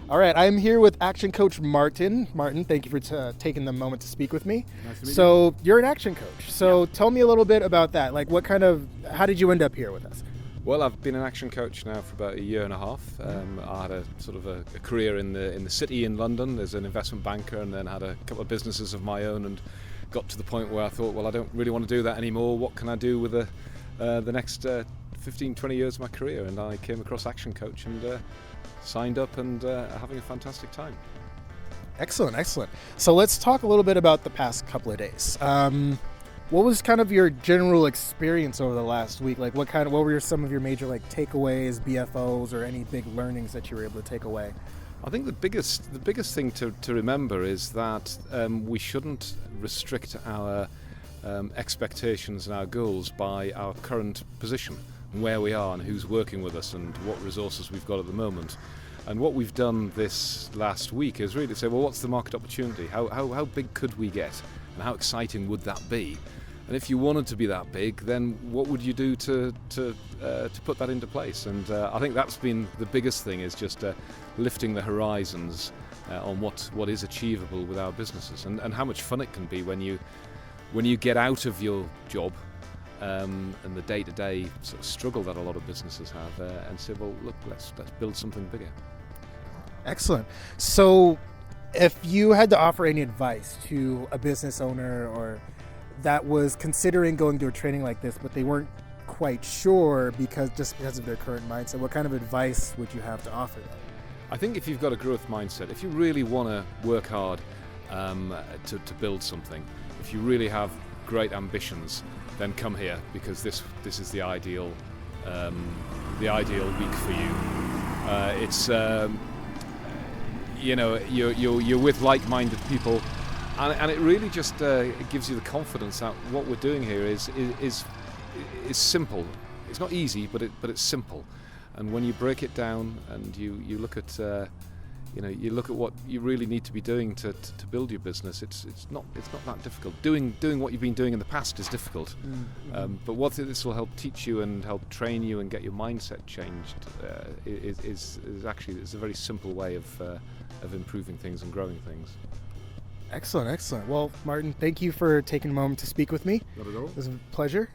All right, I'm here with Action Coach Martin. Martin, thank you for taking the moment to speak with me. Nice to meet So you're an action coach. So tell me a little bit about that. Like, how did you end up here with us? Well, I've been an action coach now for about a year and a half. I had a sort of a career in the city in London as an investment banker, and then had a couple of businesses of my own, and got to the point where I thought, well, I don't really want to do that anymore. What can I do with the next 15, 20 years of my career? And I came across Action Coach and signed up and having a fantastic time. Excellent, excellent. So let's talk a little bit about the past couple of days. What was kind of your general experience over the last week? Like, what were some of your major takeaways, BFOs, or any big learnings that you were able to take away? I think the biggest thing to remember is that we shouldn't restrict our expectations and our goals by our current position and where we are and who's working with us and what resources we've got at the moment. And what we've done this last week is really say, well, what's the market opportunity? How big could we get? And how exciting would that be? And if you wanted to be that big, then what would you do to put that into place? And I think that's been the biggest thing, is just lifting the horizons on what is achievable with our businesses, and how much fun it can be when you get out of your job and the day-to-day sort of struggle that a lot of businesses have, and say, well, look, let's build something bigger. Excellent. So if you had to offer any advice to a business owner or that was considering going to a training like this, but they weren't quite sure because of their current mindset, what kind of advice would you have to offer them? I think if you've got a growth mindset, if you really want to work hard to build something, if you really have great ambitions, then come here, because this is the ideal week for you. It's you're with like-minded people, and it really just it gives you the confidence that what we're doing here is simple. It's not easy, but it's simple. And when you break it down and you look at what you really need to be doing to build your business, it's not that difficult. Doing what you've been doing in the past is difficult, but what this will help teach you and help train you and get your mindset changed is actually a very simple way of improving things and growing things. Excellent, excellent. Well, Martin, thank you for taking a moment to speak with me. Not at all. It was a pleasure.